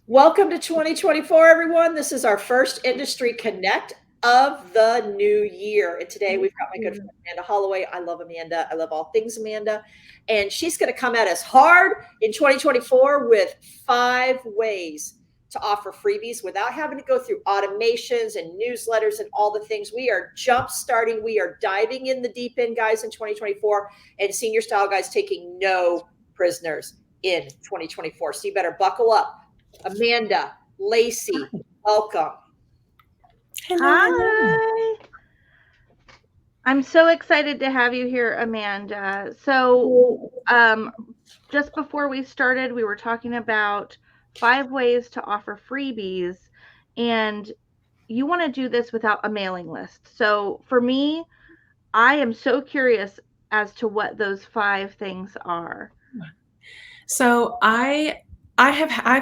Welcome to 2024, everyone. This is our first Industry Connect of the new year. And today we've got my good friend Amanda Holloway. I love Amanda. I love all things Amanda. And she's going to come at us hard in 2024 with 5 ways to offer freebies without having to go through automations and newsletters and all the things. We are jump starting. We are diving in the deep end, guys, in 2024, and Senior Style Guys taking no prisoners in 2024. So you better buckle up. Amanda, Lacey, welcome. Hello. Hi. I'm so excited to have you here, Amanda. So just before we started, we were talking about 5 ways to offer freebies, and you want to do this without a mailing list. So for me, I am so curious as to what those 5 things are. So I've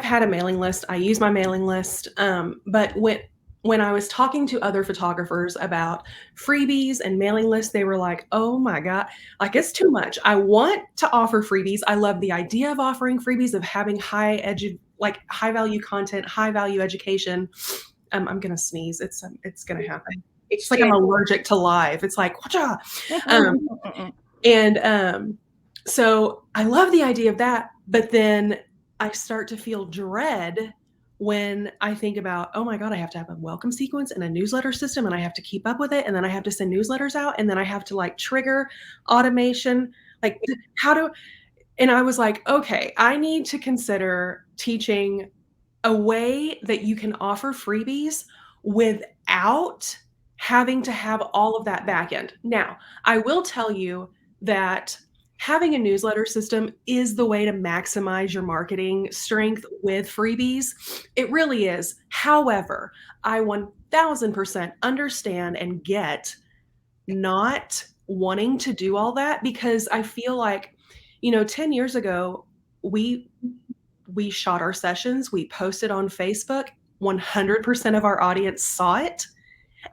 had a mailing list. I use my mailing list. But when I was talking to other photographers about freebies and mailing lists, they were like, oh my God, like it's too much. I want to offer freebies. I love the idea of offering freebies, of having high value content, high value education. I'm going to sneeze. It's going to happen. It's like I'm allergic to live. It's like, whatcha? So I love the idea of that, but then I start to feel dread when I think about, oh my God, I have to have a welcome sequence and a newsletter system, and I have to keep up with it. And then I have to send newsletters out, and then I have to like trigger automation. Like and I was like, okay, I need to consider teaching a way that you can offer freebies without having to have all of that back end. Now, I will tell you that having a newsletter system is the way to maximize your marketing strength with freebies. It really is. However, I 1000% understand and get not wanting to do all that, because I feel like, 10 years ago, we shot our sessions, we posted on Facebook, 100% of our audience saw it.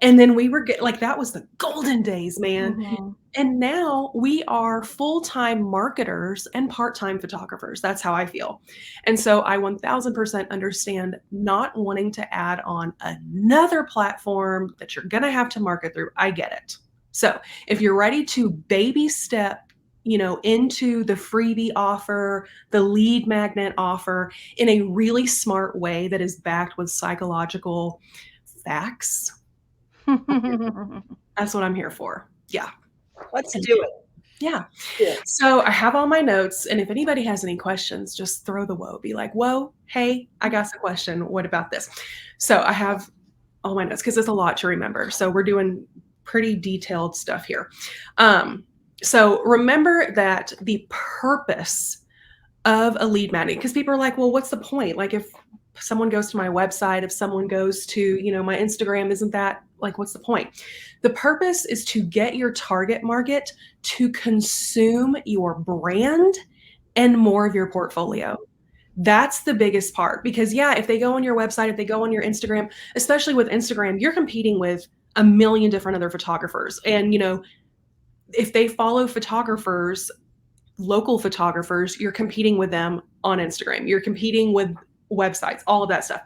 And then we were that was the golden days, man. Mm-hmm. And now we are full-time marketers and part-time photographers. That's how I feel. And so I 1000% understand not wanting to add on another platform that you're going to have to market through. I get it. So if you're ready to baby step, into the freebie offer, the lead magnet offer in a really smart way that is backed with psychological facts, that's what I'm here for. Yeah. Let's do it. Yeah. So I have all my notes, and if anybody has any questions, just throw the whoa. Be like, whoa, hey, I got a question. What about this? So I have all my notes because it's a lot to remember. So we're doing pretty detailed stuff here. So remember that the purpose of a lead magnet, because people are like, well, what's the point? Like if someone goes to my website, if someone goes to, my Instagram, isn't that like, what's the point? The purpose is to get your target market to consume your brand and more of your portfolio. That's the biggest part, because if they go on your website, if they go on your Instagram, especially with Instagram, you're competing with a million different other photographers. And, if they follow photographers, local photographers, you're competing with them on Instagram. You're competing with websites, all of that stuff.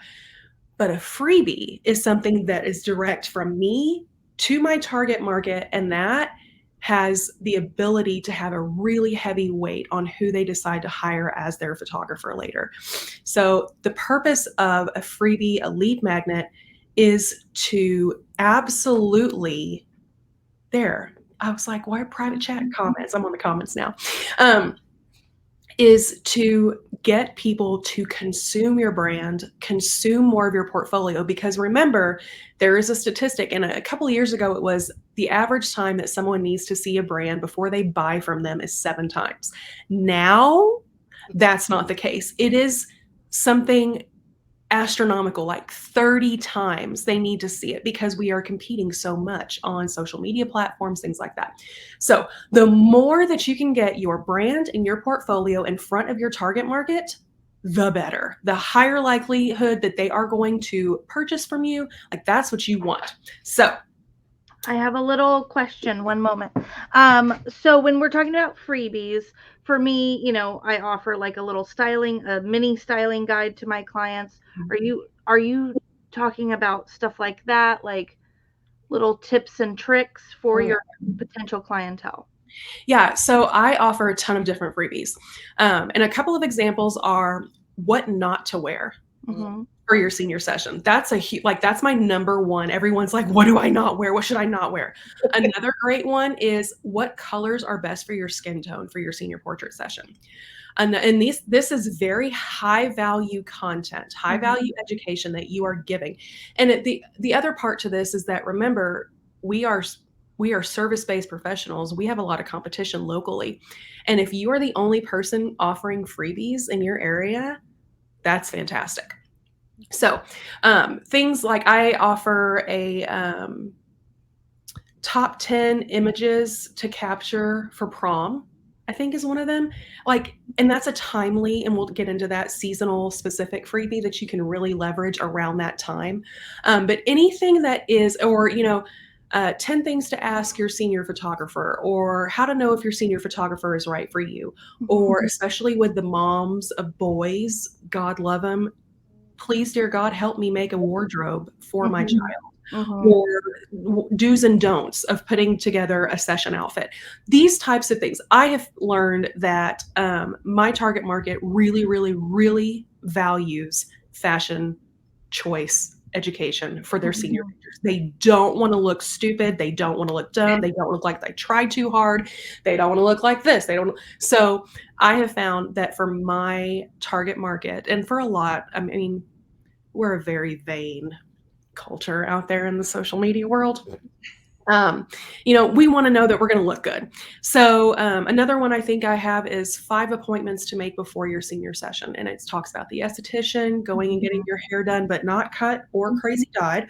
But a freebie is something that is direct from me to my target market, and that has the ability to have a really heavy weight on who they decide to hire as their photographer later. So the purpose of a freebie, a lead magnet, is to absolutely I was like, why private chat comments? I'm on the comments now. Is to get people to consume your brand, consume more of your portfolio. Because remember, there is a statistic, and a couple of years ago, it was the average time that someone needs to see a brand before they buy from them is 7 times. Now, that's not the case. It is something astronomical, like 30 times they need to see it, because we are competing so much on social media platforms, things like that. So the more that you can get your brand and your portfolio in front of your target market, the better. The higher likelihood that they are going to purchase from you. Like, that's what you want. So I have a little question. One moment. So when we're talking about freebies, for me, I offer like a mini styling guide to my clients. Are you talking about stuff like that, like little tips and tricks for your potential clientele? Yeah, so I offer a ton of different freebies. And a couple of examples are what not to wear Mm-hmm. for your senior session. That's that's my number one. Everyone's like, what do I not wear? What should I not wear? Another great one is what colors are best for your skin tone for your senior portrait session. And this is very high value content, high value education that you are giving. And the other part to this is that, remember, we are service-based professionals. We have a lot of competition locally. And if you are the only person offering freebies in your area, that's fantastic. So things like I offer a top 10 images to capture for prom, I think is one of them. And that's a timely, and we'll get into that, seasonal specific freebie that you can really leverage around that time. But anything that is, or, 10 things to ask your senior photographer, or how to know if your senior photographer is right for you, or especially with the moms of boys, God love them. Please, dear God, help me make a wardrobe for my child. Or do's and don'ts of putting together a session outfit. These types of things. I have learned that my target market really, really, really values fashion choice education for their senior pictures. They don't want to look stupid. They don't want to look dumb. They don't look like they tried too hard. They don't want to look like this. So I have found that for my target market, and for a lot, I mean, we're a very vain culture out there in the social media world. We want to know that we're going to look good. So another one I think I have is 5 appointments to make before your senior session. And it talks about the esthetician, going and getting your hair done, but not cut or crazy dyed,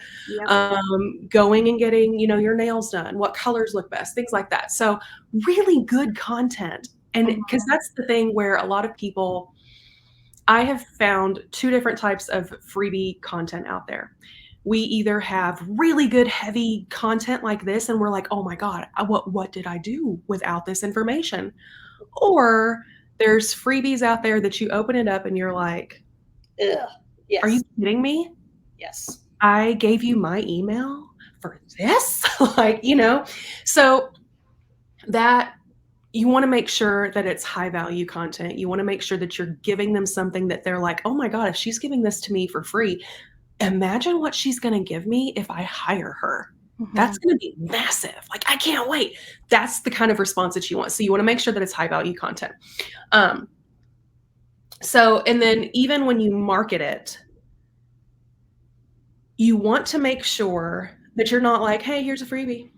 going and getting, your nails done, what colors look best, things like that. So really good content. And because that's the thing where a lot of people, I have found 2 different types of freebie content out there. We either have really good heavy content like this and we're like, oh my God, what did I do without this information? Or there's freebies out there that you open it up and you're like, Ugh. Yes. Are you kidding me? Yes. I gave you my email for this? So that you want to make sure that it's high value content. You want to make sure that you're giving them something that they're like, oh my God, if she's giving this to me for free, imagine what she's going to give me if I hire her. That's going to be massive. I can't wait. That's the kind of response that you want. So you want to make sure that it's high value content. And then even when you market it, you want to make sure that you're not like, hey, here's a freebie.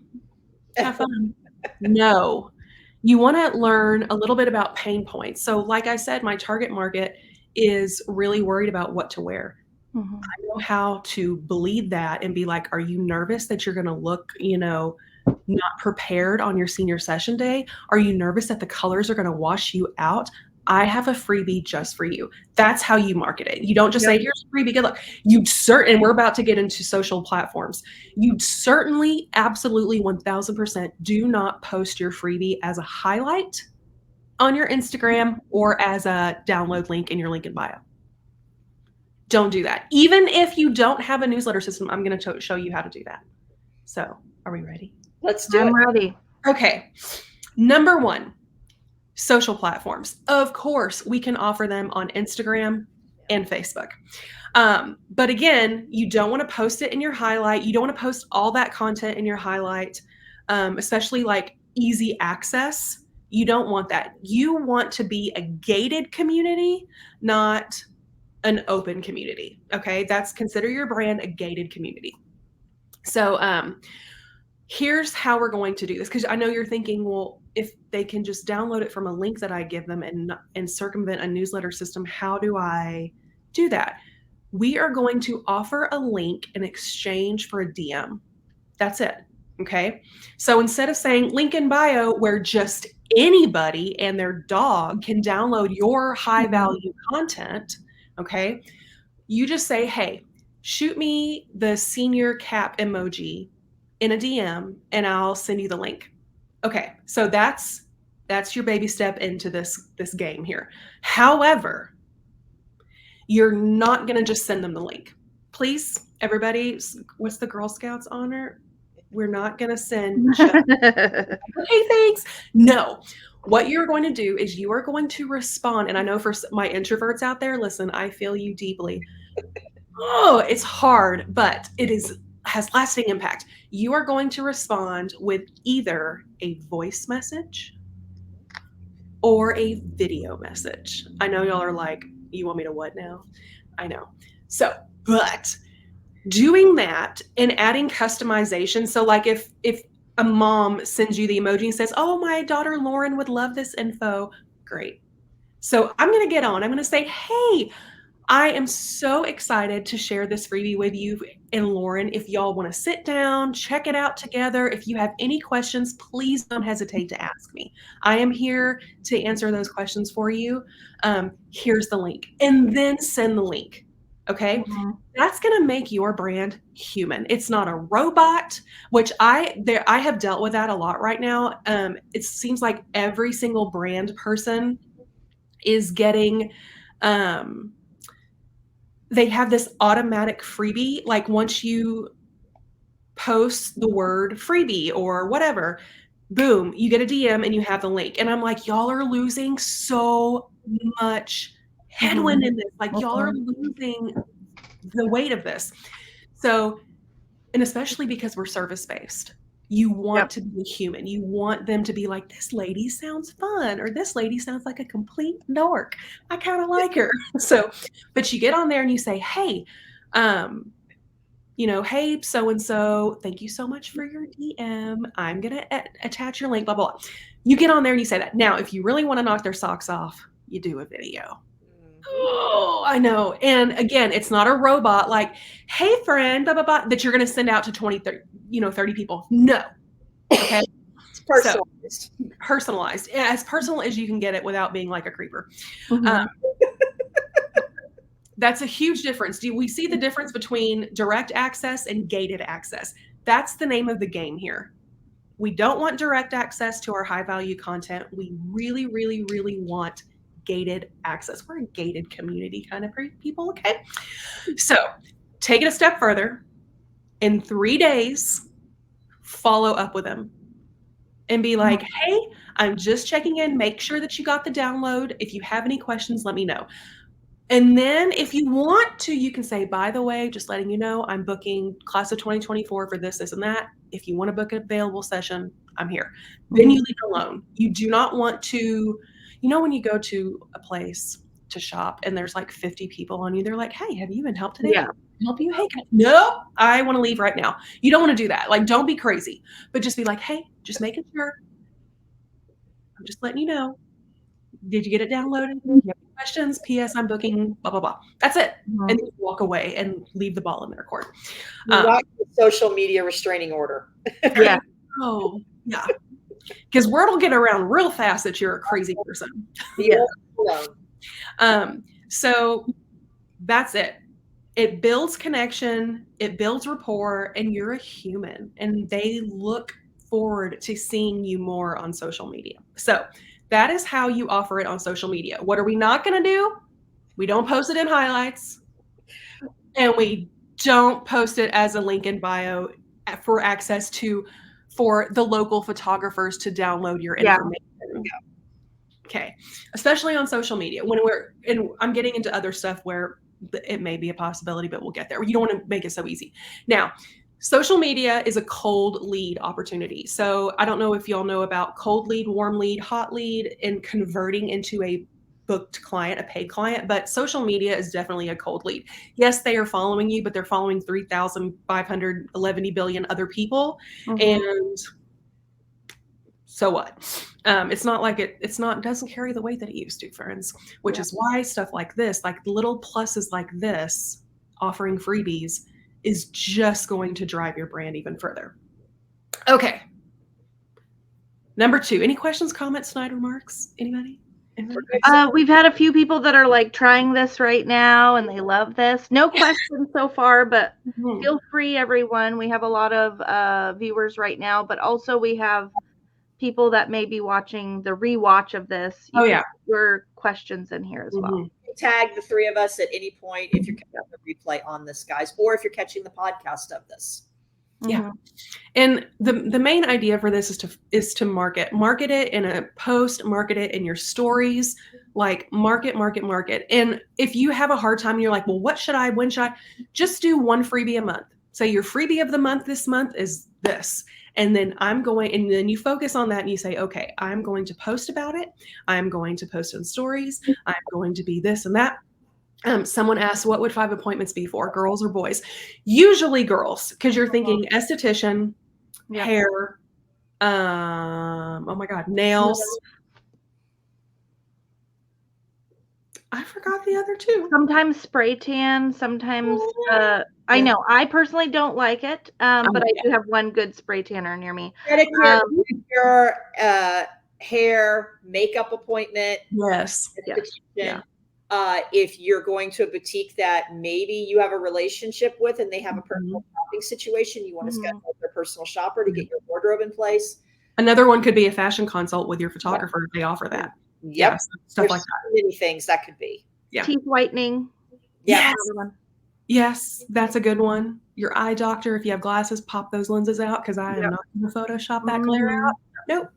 Have fun. No, you want to learn a little bit about pain points. So like I said, my target market is really worried about what to wear. I know how to bleed that and be like, are you nervous that you're going to look, not prepared on your senior session day? Are you nervous that the colors are going to wash you out? I have a freebie just for you. That's how you market it. You don't just say, here's a freebie, good luck. And we're about to get into social platforms. You certainly, absolutely 1000% do not post your freebie as a highlight on your Instagram or as a download link in your link in bio. Don't do that. Even if you don't have a newsletter system, I'm going to show you how to do that. So are we ready? Let's do it. I'm ready. Okay. Number 1, social platforms. Of course, we can offer them on Instagram and Facebook. But again, you don't want to post it in your highlight. You don't want to post all that content in your highlight, especially like easy access. You don't want that. You want to be a gated community, not an open community. Okay. Consider your brand a gated community. So, here's how we're going to do this. Cause I know you're thinking, well, if they can just download it from a link that I give them and circumvent a newsletter system, how do I do that? We are going to offer a link in exchange for a DM. That's it. Okay. So instead of saying link in bio, where just anybody and their dog can download your high value content, okay, you just say, hey, shoot me the senior cap emoji in a DM and I'll send you the link. Okay, so that's your baby step into this game here. However, you're not going to just send them the link. Please, everybody, what's the Girl Scouts honor? We're not going to send just, okay, thanks. No. What you're going to do is you are going to respond. And I know for my introverts out there, listen, I feel you deeply. Oh, it's hard, but it has lasting impact. You are going to respond with either a voice message or a video message. I know y'all are like, you want me to what now? I know. So, but doing that and adding customization. So like if a mom sends you the emoji and says, oh, my daughter Lauren would love this info, great. So I'm going to get on. I'm going to say, hey, I am so excited to share this freebie with you and Lauren. If y'all want to sit down, check it out together. If you have any questions, please don't hesitate to ask me. I am here to answer those questions for you. Here's the link. And then send the link. Okay. Mm-hmm. That's going to make your brand human. It's not a robot, which I have dealt with that a lot right now. It seems like every single brand person is getting, they have this automatic freebie. Like once you post the word freebie or whatever, boom, you get a DM and you have the link. And I'm like, y'all are losing so much headwind in this. Like y'all are losing the weight of this. So, and especially because we're service-based, you want to be human. You want them to be like, this lady sounds fun, or this lady sounds like a complete dork. I kind of like her. So, but you get on there and you say, hey, hey, so-and-so, thank you so much for your DM. I'm going to attach your link, blah, blah, blah. You get on there and you say that. Now, if you really want to knock their socks off, you do a video. Oh, I know. And again, it's not a robot like, hey, friend, blah, blah, blah, that you're going to send out to 20, 30 people. No. Okay. It's personalized. So, personalized. As personal as you can get it without being like a creeper. That's a huge difference. Do we see the difference between direct access and gated access? That's the name of the game here. We don't want direct access to our high value content. We really, really, really want gated access. We're a gated community kind of people. Okay. So take it a step further. In 3 days, follow up with them and be like, hey, I'm just checking in. Make sure that you got the download. If you have any questions, let me know. And then if you want to, you can say, by the way, just letting you know, I'm booking class of 2024 for this, this, and that. If you want to book an available session, I'm here. Then you leave it alone. You do not want to, when you go to a place to shop and there's like 50 people on you, they're like, hey, have you been helped today? Yeah. Help you? Hey, no, I want to leave right now. You don't want to do that. Like, don't be crazy, but just be like, hey, just making sure. I'm just letting you know. Did you get it downloaded? Do you have any questions? P.S. I'm booking, blah, blah, blah. That's it. And then you walk away and leave the ball in their court. Not social media restraining order. Yeah. Oh, yeah. Because word will get around real fast that you're a crazy person. Yeah. So that's it. It builds connection, it builds rapport, and you're a human. And they look forward to seeing you more on social media. So that is how you offer it on social media. What are we not going to do? We don't post it in highlights, and we don't post it as a link in bio for access for the local photographers to download your information. Yeah. Okay. Especially on social media and I'm getting into other stuff where it may be a possibility, but we'll get there. You don't want to make it so easy. Now, social media is a cold lead opportunity. So I don't know if y'all know about cold lead, warm lead, hot lead, and converting into a booked client, a paid client, but social media is definitely a cold lead. Yes, they are following you, but they're following 3,511 billion other people. And so what? It's not like it doesn't carry the weight that it used to, friends, which is why stuff like this, like little pluses like this, offering freebies, is just going to drive your brand even further. Okay. Number 2, any questions, comments, snide remarks? Anybody? We've had a few people that are like trying this right now and they love this. No questions so far, but feel free, everyone. We have a lot of viewers right now, but also we have people that may be watching the rewatch of this. You can put your questions in here as well. Tag the three of us at any point if you're catching the replay on this, guys, or if you're catching the podcast of this. Yeah. And the main idea for this is to market it in a post, market it in your stories, like market. And if you have a hard time and you're like, well, when should I just do one freebie a month? Say your freebie of the month this month is this. And then and then you focus on that and you say, okay, I'm going to post about it. I'm going to post on stories. I'm going to be this and that. Someone asked, what would 5 appointments be for, girls or boys? Usually girls, because you're thinking esthetician, hair, oh my God, nails. I forgot the other two. Sometimes spray tan, sometimes, I know, I personally don't like it, but I do have one good spray tanner near me. Your hair, makeup appointment. Yes. Yeah. If you're going to a boutique that maybe you have a relationship with and they have a personal shopping situation, you want to schedule their personal shopper to get your wardrobe in place. Another one could be a fashion consult with your photographer if they offer that. Yep. Yeah, stuff like that. Many things that could be. Yeah. Teeth whitening. Yes. Yes, that's a good one. Your eye doctor, if you have glasses, pop those lenses out because I am not going to Photoshop that glare out. Nope.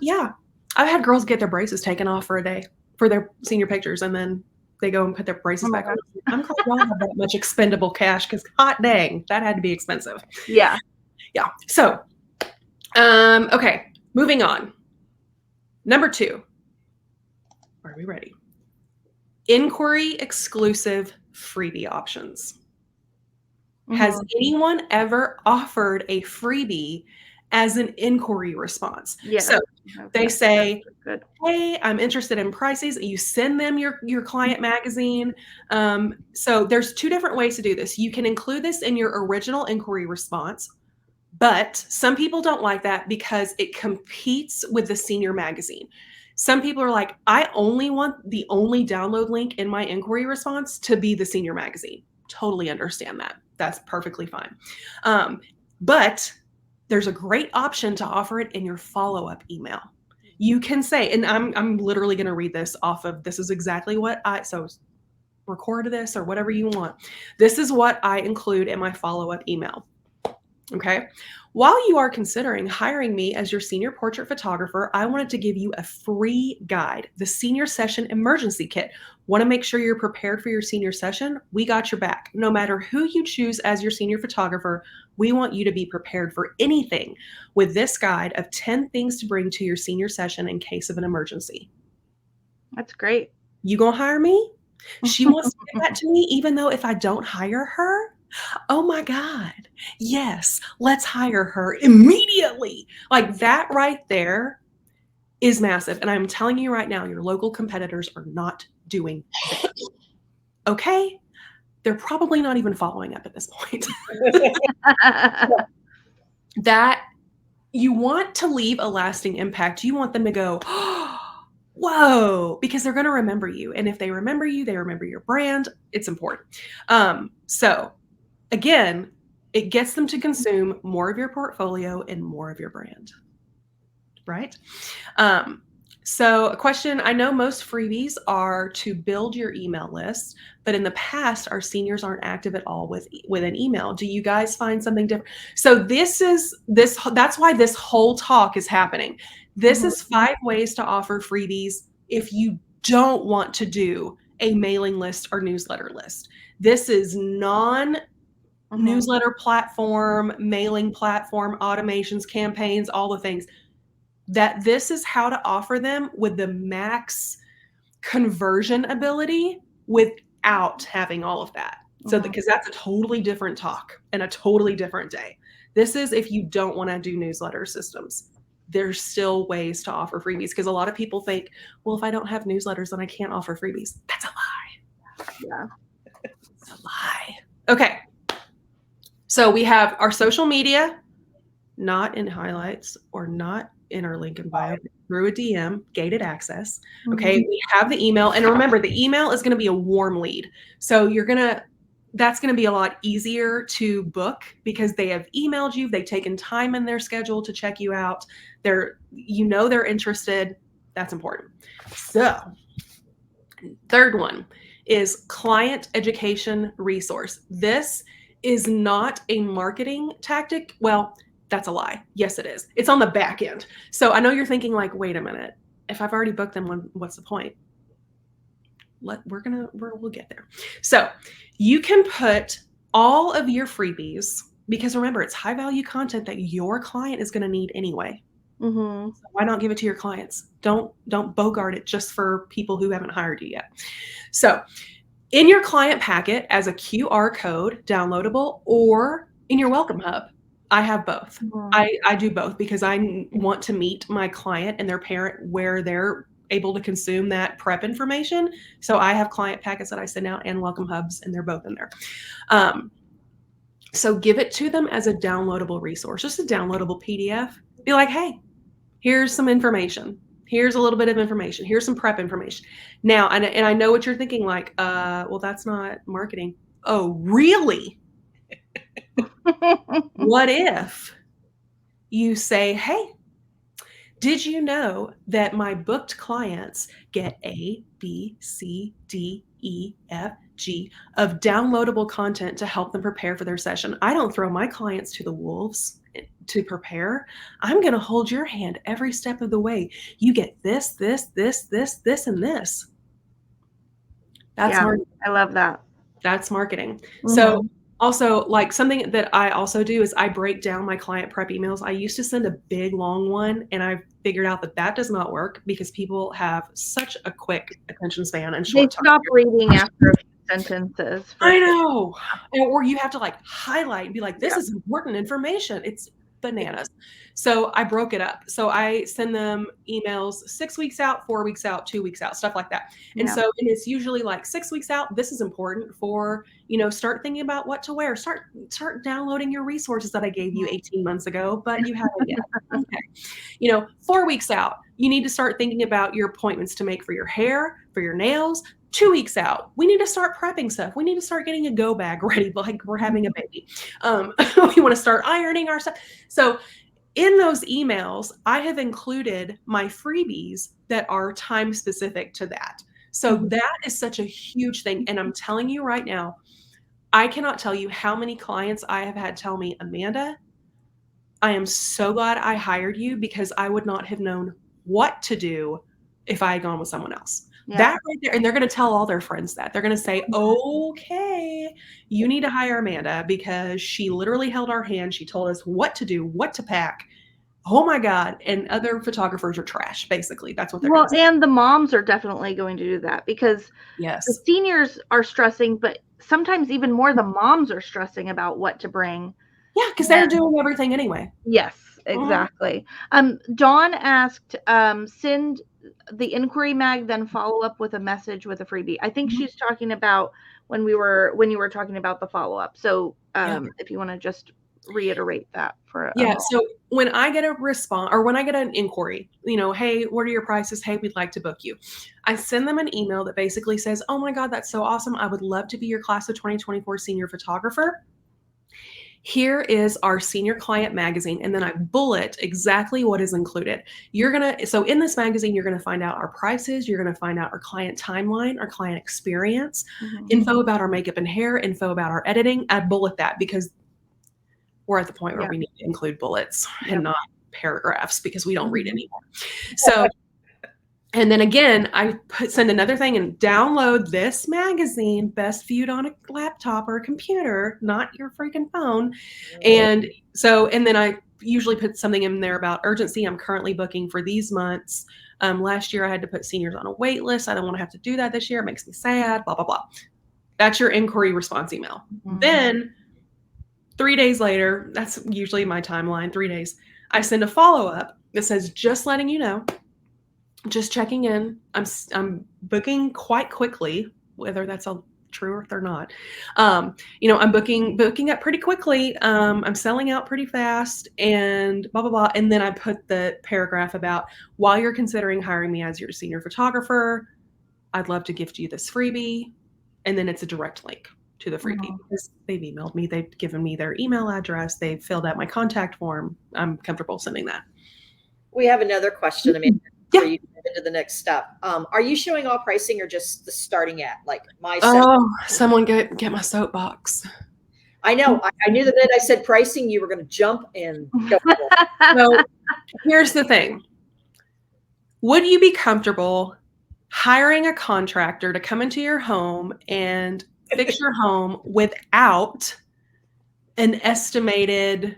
Yeah. I've had girls get their braces taken off for a day for their senior pictures, and then they go and put their braces back on. I'm glad y'all have that much expendable cash because hot dang, that had to be expensive. Yeah. Yeah. So, okay, moving on. Number 2. Are we ready? Inquiry exclusive freebie options. Has anyone ever offered a freebie as an inquiry response? Yeah. So they say, hey, I'm interested in prices. You send them your client magazine. So there's 2 different ways to do this. You can include this in your original inquiry response, but some people don't like that because it competes with the senior magazine. Some people are like, I only want the only download link in my inquiry response to be the senior magazine. Totally understand that. That's perfectly fine. But there's a great option to offer it in your follow-up email. You can say, and I'm literally going to read this off of, this is exactly what so record this or whatever you want. This is what I include in my follow-up email. Okay. While you are considering hiring me as your senior portrait photographer, I wanted to give you a free guide, the Senior Session Emergency Kit. Want to make sure you're prepared for your senior session? We got your back. No matter who you choose as your senior photographer, we want you to be prepared for anything with this guide of 10 things to bring to your senior session in case of an emergency. That's great. You gonna hire me? She wants to give that to me, even though if I don't hire her, oh my God, yes, let's hire her immediately. Like that right there is massive. And I'm telling you right now, your local competitors are not doing that. Okay? They're probably not even following up at this point. That you want to leave a lasting impact. You want them to go, whoa, because they're going to remember you. And if they remember you, they remember your brand. It's important. So again, it gets them to consume more of your portfolio and more of your brand, right? So a question, I know most freebies are to build your email list, but in the past, our seniors aren't active at all with an email. Do you guys find something different? So that's why this whole talk is happening. This is 5 ways to offer freebies if you don't want to do a mailing list or newsletter list. This is newsletter platform, mailing platform, automations, campaigns, all the things. That this is how to offer them with the max conversion ability without having all of that. So because that's a totally different talk and a totally different day. This is if you don't want to do newsletter systems. There's still ways to offer freebies because a lot of people think, well, if I don't have newsletters, then I can't offer freebies. That's a lie. Yeah. It's a lie. Okay. So we have our social media, not in highlights or not in our link in bio through a DM, gated access. Okay. We have the email. And remember, the email is going to be a warm lead. So that's going to be a lot easier to book because they have emailed you. They've taken time in their schedule to check you out. They're interested. That's important. So third one is client education resource. This is not a marketing tactic. Well, that's a lie. Yes, it is. It's on the back end. So I know you're thinking like, wait a minute, if I've already booked them, what's the point? We'll get there. So you can put all of your freebies, because remember, it's high value content that your client is going to need anyway. So why not give it to your clients? Don't bogart it just for people who haven't hired you yet. So in your client packet as a QR code downloadable or in your welcome hub, I have both. I do both because I want to meet my client and their parent where they're able to consume that prep information. So I have client packets that I send out and welcome hubs, and they're both in there. So give it to them as a downloadable resource, just a downloadable PDF. Be like, hey, here's some information. Here's a little bit of information. Here's some prep information. Now, and I know what you're thinking, like, well, that's not marketing. Oh, really? What if you say, hey, did you know that my booked clients get A, B, C, D, E, F, G of downloadable content to help them prepare for their session? I don't throw my clients to the wolves to prepare. I'm going to hold your hand every step of the way. You get this, this, this, this, this, and this. That's marketing. I love that. That's marketing. So also, like, something that I also do is I break down my client prep emails. I used to send a big long one, and I figured out that does not work because people have such a quick attention span and short time. They stop reading after a few sentences. I know. Or you have to like highlight and be like, this is important information. It's bananas. So I broke it up. So I send them emails 6 weeks out, 4 weeks out, 2 weeks out, stuff like that. And so it's usually like 6 weeks out. This is important for, start thinking about what to wear. Start downloading your resources that I gave you 18 months ago, but you haven't yet. Okay. 4 weeks out, you need to start thinking about your appointments to make for your hair, for your nails. 2 weeks out, we need to start prepping stuff. We need to start getting a go bag ready, like we're having a baby. We want to start ironing our stuff. So in those emails, I have included my freebies that are time specific to that. So that is such a huge thing. And I'm telling you right now, I cannot tell you how many clients I have had tell me, Amanda, I am so glad I hired you because I would not have known what to do if I had gone with someone else. That right there, and they're going to tell all their friends that. They're going to say, okay, you need to hire Amanda because she literally held our hand. She told us what to do, what to pack. Oh my God. And other photographers are trash, basically. That's what they're going to say. And the moms are definitely going to do that because the seniors are stressing, but sometimes even more the moms are stressing about what to bring. Yeah, because they're doing everything anyway. Yes, exactly. Dawn asked, send the inquiry mag, then follow up with a message with a freebie. I think she's talking about when you were talking about the follow-up. So if you want to just reiterate that for so when I get a response or when I get an inquiry, hey, what are your prices? Hey, we'd like to book you. I send them an email that basically says, oh my God, that's so awesome. I would love to be your class of 2024 senior photographer. Here is our senior client magazine. And then I bullet exactly what is included. So in this magazine, you're going to find out our prices. You're going to find out our client timeline, our client experience, info about our makeup and hair, info about our editing. I bullet that because we're at the point where we need to include bullets and not paragraphs because we don't read anymore. So, and then again, I send another thing and download this magazine, best viewed on a laptop or a computer, not your freaking phone. And then I usually put something in there about urgency. I'm currently booking for these months. Last year I had to put seniors on a wait list. I don't want to have to do that this year. It makes me sad, blah, blah, blah. That's your inquiry response email. Then 3 days later, that's usually my timeline, 3 days, I send a follow-up that says, just letting you know, just checking in. I'm booking quite quickly, whether that's a truth or not. You know, I'm booking up pretty quickly. I'm selling out pretty fast and blah, blah, blah. And then I put the paragraph about, while you're considering hiring me as your senior photographer, I'd love to gift you this freebie. And then it's a direct link to the freebie because they've emailed me. They've given me their email address. They've filled out my contact form. I'm comfortable sending that. We have another question, Amanda, Yeah. before you move into the next step. Are you showing all pricing or just the starting at, like my Someone get my soapbox. I know. I knew the minute I said pricing, you were going to jump and go for it. So here's the thing. Would you be comfortable hiring a contractor to come into your home and fix your home without an estimated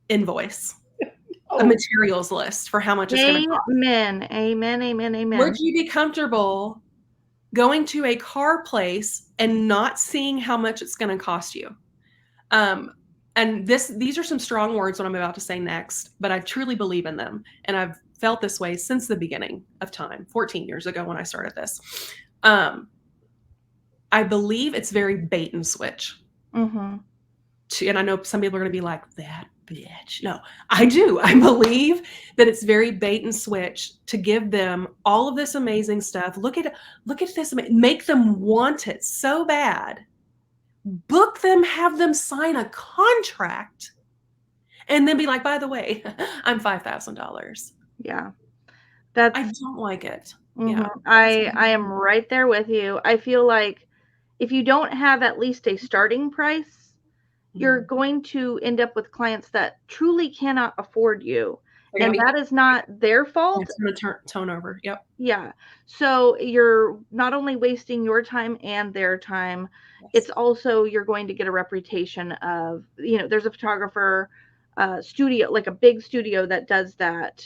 invoice, a materials list for how much it's going to cost? Amen. Amen. Amen. Amen. Would you be comfortable going to a car place and not seeing how much it's going to cost you? And these are some strong words what I'm about to say next, but I truly believe in them. And I've felt this way since the beginning of time, 14 years ago when I started this. I believe it's very bait and switch. And I know some people are going to be like, that bitch. No, I do. I believe that it's very bait and switch to give them all of this amazing stuff. Look at this, make them want it so bad. Book them, have them sign a contract, and then be like, by the way, I'm $5,000. Yeah. I don't like it. Yeah. I am right there with you. I feel like if you don't have at least a starting price, you're going to end up with clients that truly cannot afford you. And that is not their fault. It's going to tone over. Yep. Yeah. So you're not only wasting your time and their time, it's also, you're going to get a reputation of, there's a photographer studio, like a big studio that does that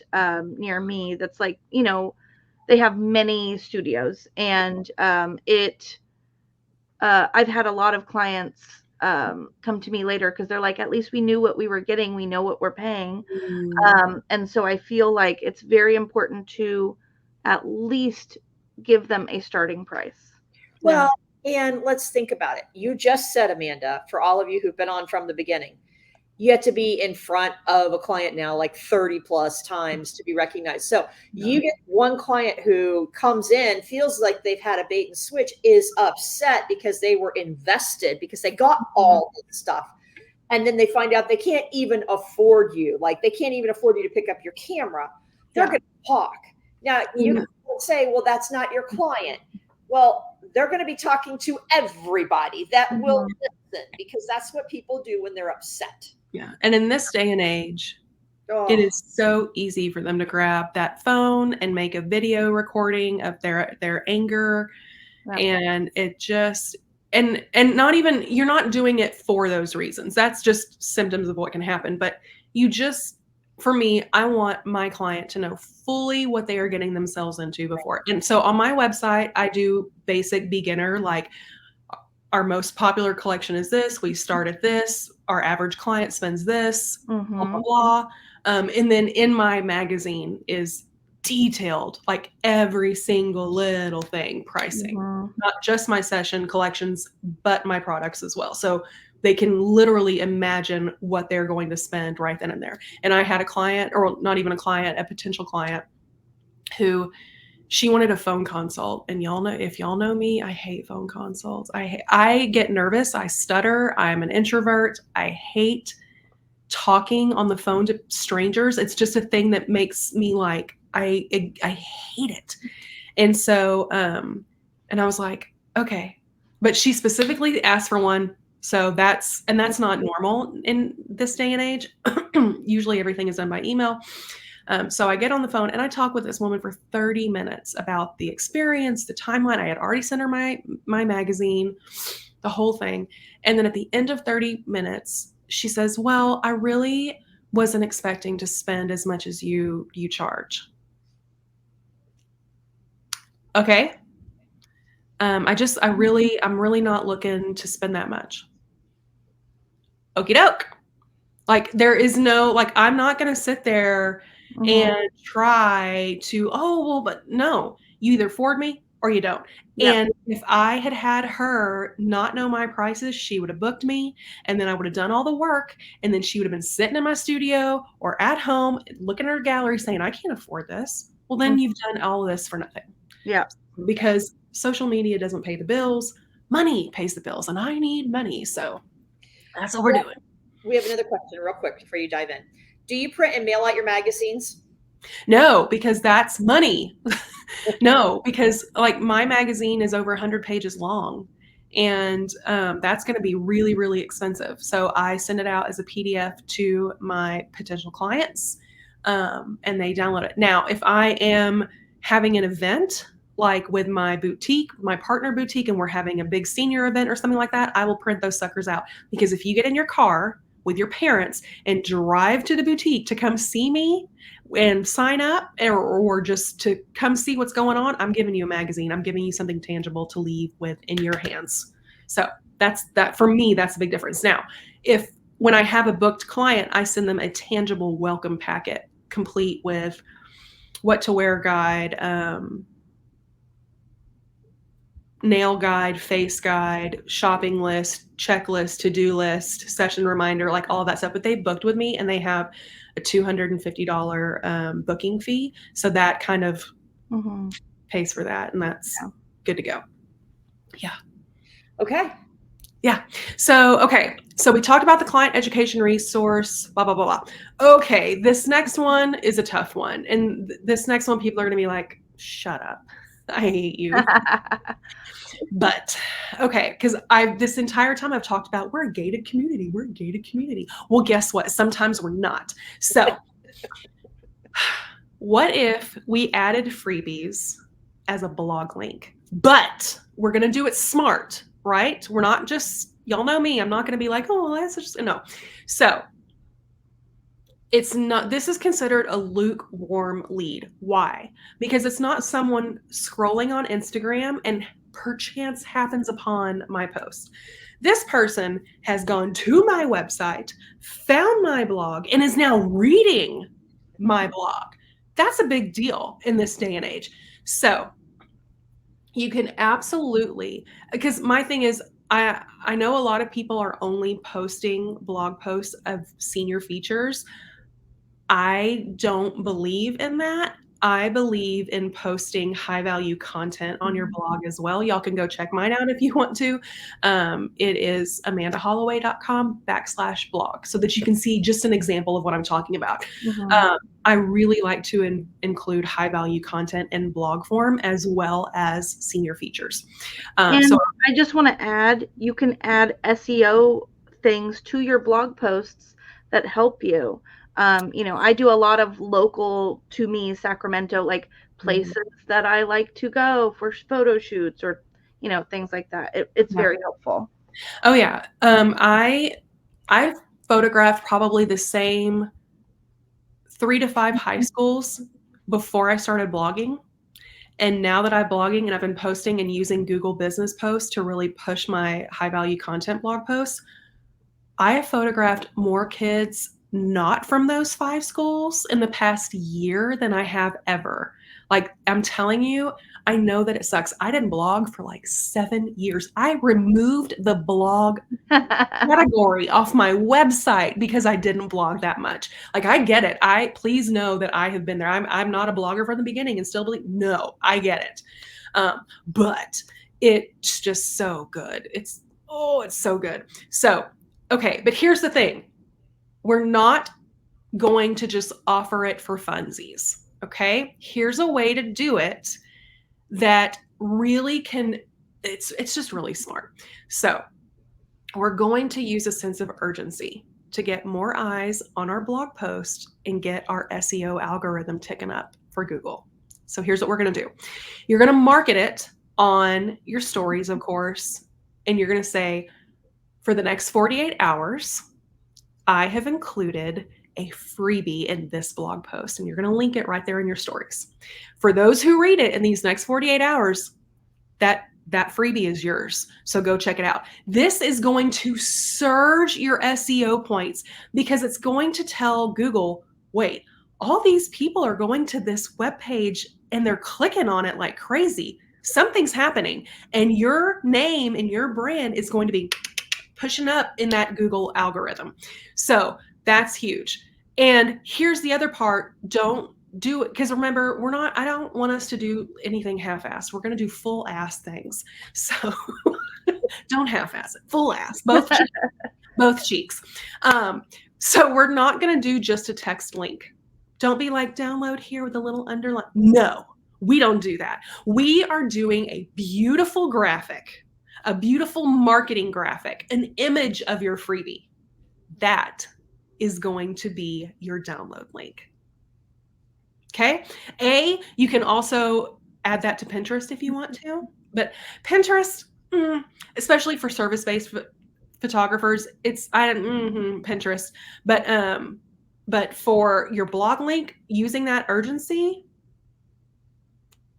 near me. That's like, they have many studios, and I've had a lot of clients come to me later because they're like, at least we knew what we were getting. We know what we're paying. And so I feel like it's very important to at least give them a starting price. Well, and let's think about it. You just said, Amanda, for all of you who've been on from the beginning, you have to be in front of a client now like 30 plus times to be recognized. So you get one client who comes in, feels like they've had a bait and switch, is upset because they were invested, because they got all this stuff. And then they find out they can't even afford you. Like, they can't even afford you to pick up your camera. They're going to talk. Now, you can say, well, that's not your client. Well, they're going to be talking to everybody that will listen, because that's what people do when they're upset. Yeah. And in this day and age, it is so easy for them to grab that phone and make a video recording of their anger. And it just, and not even, you're not doing it for those reasons. That's just symptoms of what can happen. But you just, for me, I want my client to know fully what they are getting themselves into before. And so on my website, I do basic beginner, like, our most popular collection is this. We start at this. Our average client spends this, blah, blah, blah. And then in my magazine is detailed, like every single little thing, pricing, not just my session collections, but my products as well. So they can literally imagine what they're going to spend right then and there. And I had a client, or not even a client, a potential client, who she wanted a phone consult. And if y'all know me, I hate phone consults. I get nervous. I stutter. I'm an introvert. I hate talking on the phone to strangers. It's just a thing that makes me like, I hate it. And so, and I was like, okay, but she specifically asked for one. So that's not normal in this day and age. Usually everything is done by email. So I get on the phone and I talk with this woman for 30 minutes about the experience, the timeline. I had already sent her my magazine, the whole thing. And then at the end of 30 minutes, she says, well, I really wasn't expecting to spend as much as you charge. Okay. I'm really not looking to spend that much. Okie doke. Like, there is no, like, I'm not going to sit there and try to, but no, you either afford me or you don't. Yep. And if I had had her not know my prices, she would have booked me, and then I would have done all the work, and then she would have been sitting in my studio or at home looking at her gallery saying, I can't afford this. Well, then you've done all of this for nothing. Yeah. Because social media doesn't pay the bills. Money pays the bills, and I need money. So that's what we're doing. We have another question real quick before you dive in. Do you print and mail out your magazines? No, because that's money. No, because like my magazine is over 100 pages long, and that's going to be really, really expensive. So I send it out as a PDF to my potential clients, and they download it. Now, if I am having an event like with my boutique, my partner boutique, and we're having a big senior event or something like that, I will print those suckers out. Because if you get in your car with your parents and drive to the boutique to come see me and sign up, or just to come see what's going on, I'm giving you a magazine. I'm giving you something tangible to leave with in your hands. So that's that. For me, that's a big difference. Now, when I have a booked client, I send them a tangible welcome packet complete with what to wear guide, nail guide, face guide, shopping list, checklist, to-do list, session reminder, like all of that stuff. But they booked with me, and they have a $250 booking fee. So that kind of pays for that, and that's good to go. Yeah. Okay. Yeah. So, okay. So we talked about the client education resource, blah, blah, blah, blah. Okay. This next one is a tough one. And this next one, people are going to be like, shut up. I hate you. But okay, because this entire time I've talked about we're a gated community. We're a gated community. Well, guess what? Sometimes we're not. So what if we added freebies as a blog link? But we're going to do it smart, right? We're not just, y'all know me. I'm not going to be like, oh, that's just, no. So it's not, this is considered a lukewarm lead. Why? Because it's not someone scrolling on Instagram and perchance happens upon my post. This person has gone to my website, found my blog, and is now reading my blog. That's a big deal in this day and age. So you can absolutely, because my thing is, I know a lot of people are only posting blog posts of senior features. I don't believe in that. I believe in posting high value content on your blog as well. Y'all can go check mine out if you want to. It is amandaholloway.com/blog so that you can see just an example of what I'm talking about. I really like to include high value content in blog form as well as senior features. And so I just want to add, you can add SEO things to your blog posts that help you. I do a lot of local to me Sacramento, like places that I like to go for photo shoots or, things like that. It's very helpful. Oh yeah. I've photographed probably the same 3 to 5 high schools before I started blogging. And now that I'm blogging and I've been posting and using Google Business Posts to really push my high value content blog posts, I have photographed more kids not from those 5 schools in the past year than I have ever. Like, I'm telling you, I know that it sucks. I didn't blog for like 7 years. I removed the blog category off my website because I didn't blog that much. Like, I get it. Please know that I have been there. I'm not a blogger from the beginning and still believe, no, I get it. But it's just so good. It's so good. So, okay. But here's the thing. We're not going to just offer it for funsies, okay? Here's a way to do it that really can, it's just really smart. So we're going to use a sense of urgency to get more eyes on our blog post and get our SEO algorithm ticking up for Google. So here's what we're going to do. You're going to market it on your stories, of course, and you're going to say, for the next 48 hours, I have included a freebie in this blog post, and you're going to link it right there in your stories. For those who read it in these next 48 hours, that freebie is yours. So go check it out. This is going to surge your SEO points because it's going to tell Google, wait, all these people are going to this webpage and they're clicking on it like crazy. something's happening, and your name and your brand is going to be pushing up in that Google algorithm. So that's huge. And here's the other part. Don't do it, because remember, I don't want us to do anything half-assed. We're going to do full-ass things. So don't half-ass it, full-ass, both cheeks. So we're not going to do just a text link. Don't be like, download here with a little underline. No, we don't do that. We are doing a beautiful graphic, a beautiful marketing graphic, an image of your freebie. That is going to be your download link. Okay. You can also add that to Pinterest if you want to, but Pinterest, especially for service-based photographers, it's Pinterest, but for your blog link, using that urgency,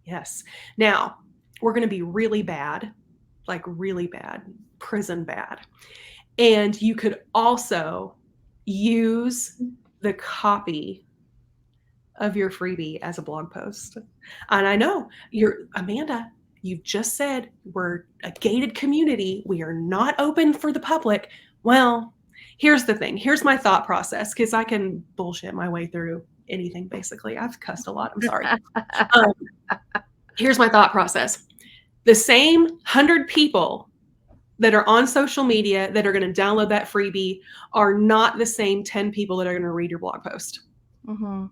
yes. Now we're going to be really bad, like really bad, prison bad, and you could also use the copy of your freebie as a blog post. And I know Amanda, you've just said we're a gated community. We are not open for the public. Well, here's the thing. Here's my thought process, because I can bullshit my way through anything, basically. I've cussed a lot. I'm sorry. Here's my thought process. The same 100 people that are on social media that are going to download that freebie are not the same 10 people that are going to read your blog post. Mm-hmm.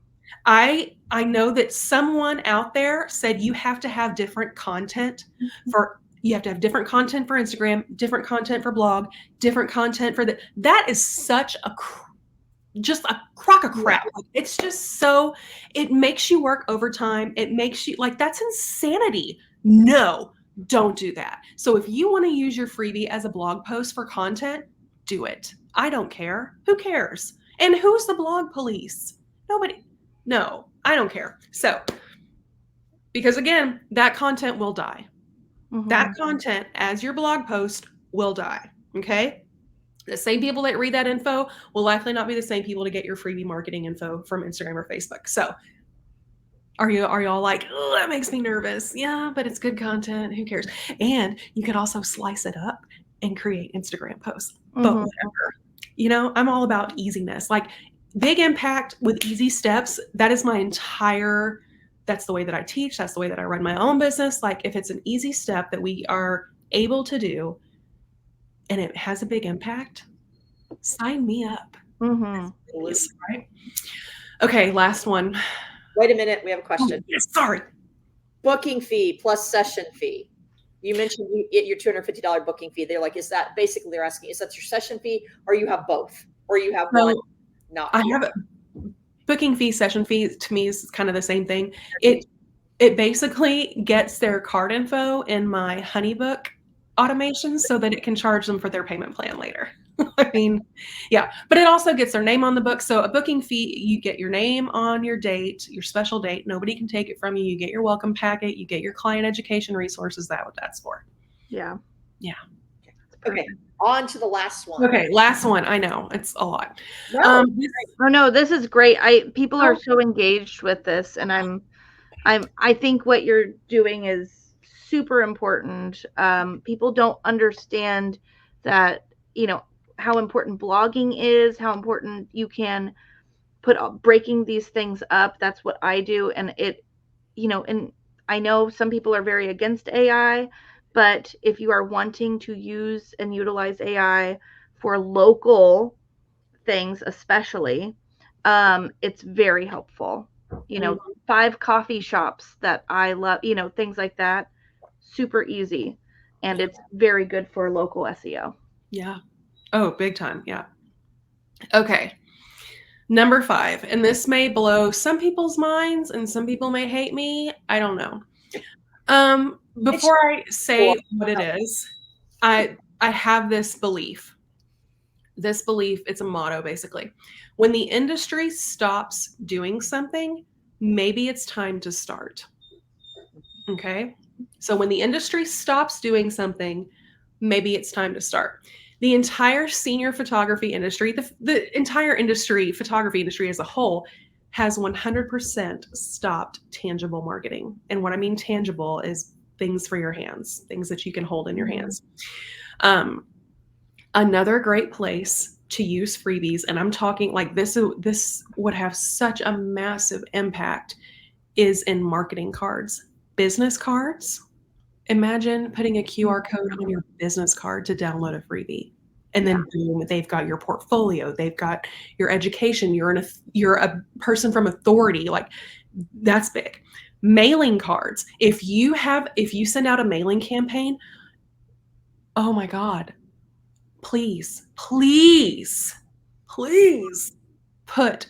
I know that someone out there said you have to have different content you have to have different content for Instagram, different content for blog, different content for that is such just a crock of crap. It's just so, it makes you work overtime. It makes you that's insanity. No, don't do that. So if you want to use your freebie as a blog post for content, do it. I don't care. Who cares? And who's the blog police? Nobody. No, I don't care. So, because again, that content will die. Mm-hmm. That content as your blog post will die. Okay. The same people that read that info will likely not be the same people to get your freebie marketing info from Instagram or Facebook. So are y'all like, oh, that makes me nervous? Yeah, but it's good content. Who cares? And you could also slice it up and create Instagram posts. Mm-hmm. But whatever, I'm all about easiness. Like big impact with easy steps. That is that's the way that I teach. That's the way that I run my own business. Like if it's an easy step that we are able to do and it has a big impact, sign me up. Mm-hmm. Right? Okay, last one. Wait a minute. We have a question. Oh, yes, sorry. Booking fee plus session fee. You mentioned your $250 booking fee. They're like, is that basically they're asking, is that your session fee or you have both or you have one? Not I have a booking fee, session fee to me is kind of the same thing. It basically gets their card info in my Honeybook automation so that it can charge them for their payment plan later. I mean, yeah, but it also gets their name on the book. So a booking fee, you get your name on your date, your special date. Nobody can take it from you. You get your welcome packet. You get your client education resources. That's what that's for. Yeah. Yeah. Okay. On to the last one. Okay, last one. I know it's a lot. No. No, this is great. People are so engaged with this, and I think what you're doing is super important. People don't understand that, how important blogging is, how important you can put breaking these things up. That's what I do, and and I know some people are very against AI. But if you are wanting to use and utilize AI for local things, especially, it's very helpful. 5 coffee shops that I love, things like that, super easy. And it's very good for local SEO. Yeah. Oh, big time. Yeah. Okay. Number 5, and this may blow some people's minds and some people may hate me. I don't know. Before I say what it is, I have this belief. It's a motto, basically. When the industry stops doing something, maybe it's time to start. Okay? So when the industry stops doing something, maybe it's time to start. The entire senior photography industry, the entire photography industry as a whole, has 100% stopped tangible marketing. And what I mean tangible is things for your hands, things that you can hold in your hands. Another great place to use freebies, and I'm talking like this would have such a massive impact, is in marketing cards, business cards. Imagine putting a QR code on your business card to download a freebie. And then boom, they've got your portfolio, they've got your education, you're a person from authority, like that's big. Mailing cards. If you send out a mailing campaign, oh my God, please put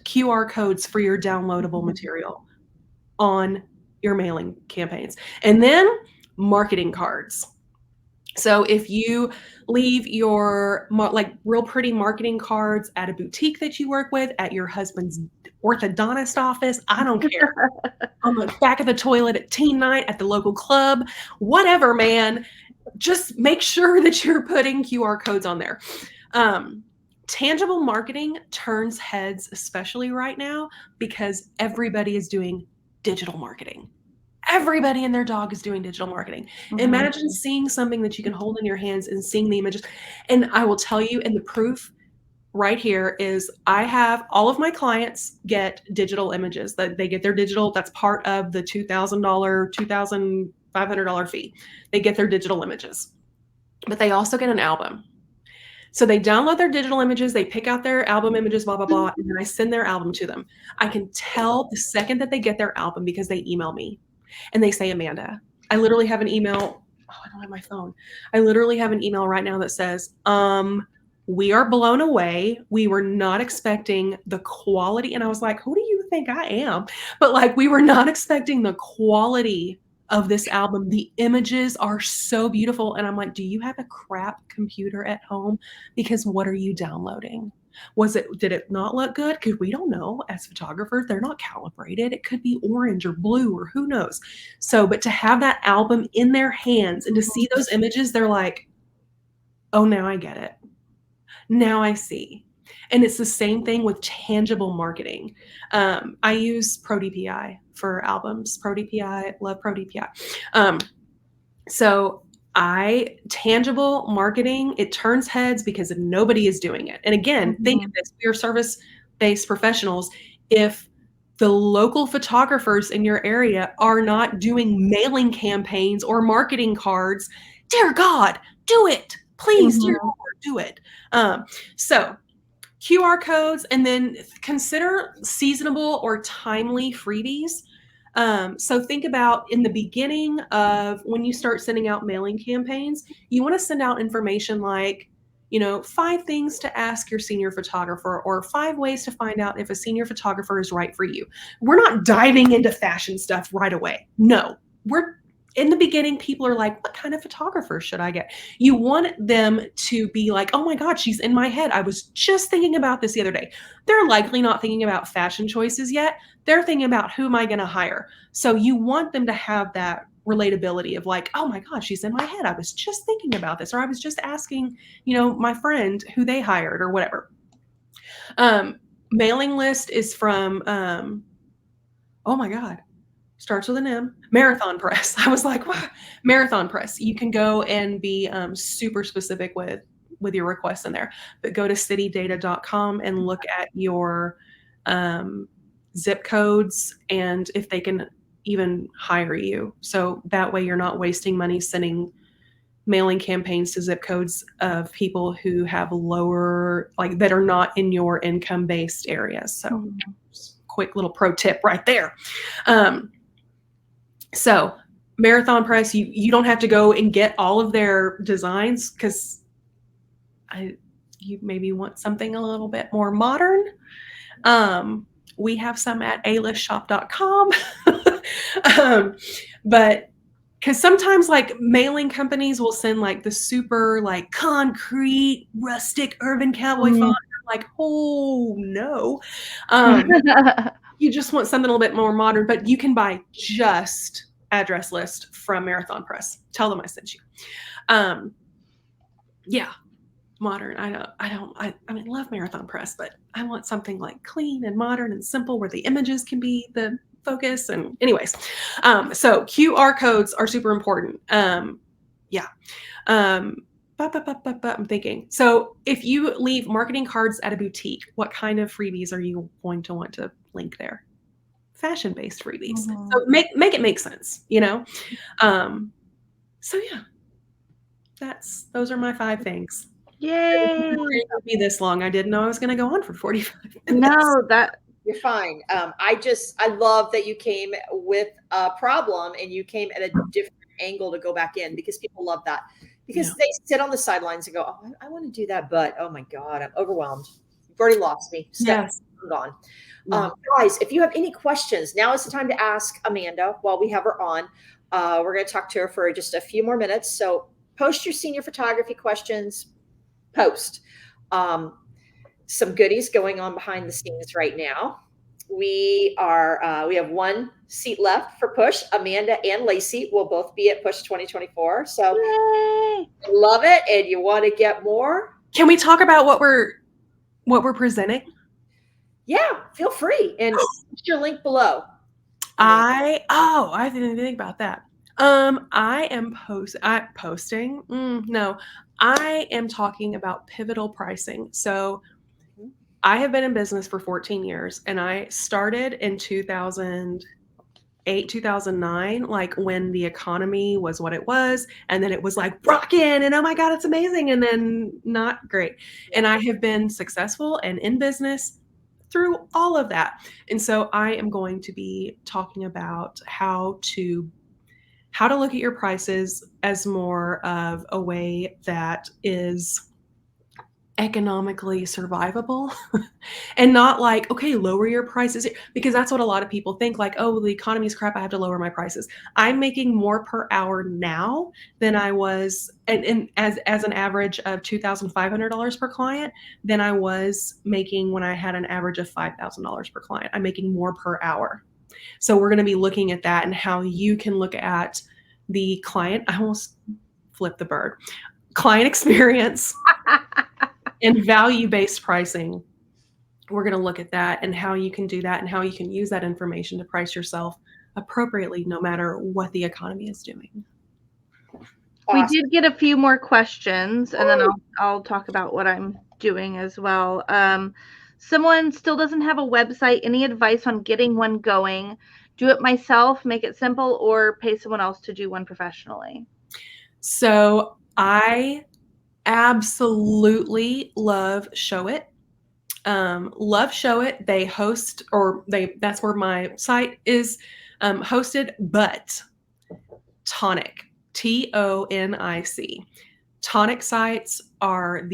QR codes for your downloadable material on your mailing campaigns. And then marketing cards. So if you leave your like real pretty marketing cards at a boutique that you work with, at your husband's orthodontist office, I don't care, on the back of the toilet at teen night, at the local club, whatever, man, just make sure that you're putting QR codes on there. Tangible marketing turns heads, especially right now, because everybody is doing digital marketing. Everybody and their dog is doing digital marketing. Imagine seeing something that you can hold in your hands and seeing the images. And I will tell you, and the proof right here is I have all of my clients get digital images, that they get their digital. That's part of the $2,000, $2,500 fee. They get their digital images, but they also get an album. So they download their digital images, they pick out their album images, blah, blah, blah, and then I send their album to them. I can tell the second that they get their album because they email me and they say, Amanda, I literally have an email. Oh, I don't have my phone. I literally have an email right now that says, we are blown away. We were not expecting the quality. And I was like, who do you think I am? But like, we were not expecting the quality of this album. The images are so beautiful. And I'm like, do you have a crap computer at home? Because what are you downloading? Did it not look good? Because we don't know as photographers, they're not calibrated. It could be orange or blue or who knows. So, but to have that album in their hands and to see those images, they're like, oh, now I get it. Now I see. And it's the same thing with tangible marketing. I use ProDPI for albums. ProDPI, love ProDPI. So tangible marketing, it turns heads because nobody is doing it. And again, think of this, we are service-based professionals. If the local photographers in your area are not doing mailing campaigns or marketing cards, dear God, do it. Please, dear Lord, do it. So QR codes, and then consider seasonable or timely freebies. So think about in the beginning of when you start sending out mailing campaigns, you want to send out information like, 5 things to ask your senior photographer, or 5 ways to find out if a senior photographer is right for you. We're not diving into fashion stuff right away. No, in the beginning, people are like, what kind of photographer should I get? You want them to be like, oh my God, she's in my head. I was just thinking about this the other day. They're likely not thinking about fashion choices yet. They're thinking about who am I going to hire? So you want them to have that relatability of like, oh my God, she's in my head. I was just thinking about this, or I was just asking, my friend who they hired or whatever. Mailing list is from, oh my God, starts with an M, Marathon Press. I was like, wow, Marathon Press. You can go and be super specific with your requests in there, but go to citydata.com and look at your zip codes and if they can even hire you. So that way you're not wasting money sending mailing campaigns to zip codes of people who have lower, like that are not in your income-based areas. So quick little pro tip right there. So Marathon Press, you don't have to go and get all of their designs because you maybe want something a little bit more modern. We have some at alistshop.com. But because sometimes like mailing companies will send like the super like concrete, rustic, urban cowboy font. Like, oh no. You just want something a little bit more modern, but you can buy just address list from Marathon Press. Tell them I sent you. Yeah, modern. I love Marathon Press, but I want something like clean and modern and simple where the images can be the focus. And anyways, so QR codes are super important. Yeah. I'm thinking. So if you leave marketing cards at a boutique, what kind of freebies are you going to want to link there? Fashion-based freebies. So make it make sense, you know? So yeah, those are my 5 things. Yay! It would be this long. I didn't know I was going to go on for 45 minutes. No, You're fine. I love that you came with a problem and you came at a different angle to go back in, because people love that, because they sit on the sidelines and go, oh, I want to do that, but oh my God, I'm overwhelmed. You've already lost me. Yes. I'm gone. Guys, if you have any questions, now is the time to ask Amanda while we have her on. We're going to talk to her for just a few more minutes. So post your senior photography questions. Post. Some goodies going on behind the scenes right now. We have 1 seat left for Push. Amanda and Lacey will both be at Push 2024. So yay! love it. And you want to get more? Can we talk about what we're presenting? Yeah, feel free. And post your link below. I didn't think about that. I am posting. No, I am talking about pivotal pricing. So I have been in business for 14 years, and I started in 2008, 2009, like when the economy was what it was. And then it was like rocking and oh my God, it's amazing. And then not great. And I have been successful and in business through all of that. And so I am going to be talking about how to look at your prices as more of a way that is economically survivable and not like, okay, lower your prices, because that's what a lot of people think, like, oh, the economy's crap, I have to lower my prices. I'm making more per hour now than I was, and as an average of $2,500 per client than I was making when I had an average of $5,000 per client. I'm making more per hour. So we're going to be looking at that and how you can look at the client. I almost flipped the bird. Client experience and value-based pricing. We're going to look at that and how you can do that and how you can use that information to price yourself appropriately no matter what the economy is doing. We did get a few more questions, and then I'll talk about what I'm doing as well. Someone still doesn't have a website. Any advice on getting one going? Do it myself, make it simple, or pay someone else to do one professionally? So I absolutely love 𝐥𝐤𝐤𝐞. Love 𝐥𝐤𝐤𝐞. They host, that's where my site is hosted, but Tonic, TONIC. Tonic sites are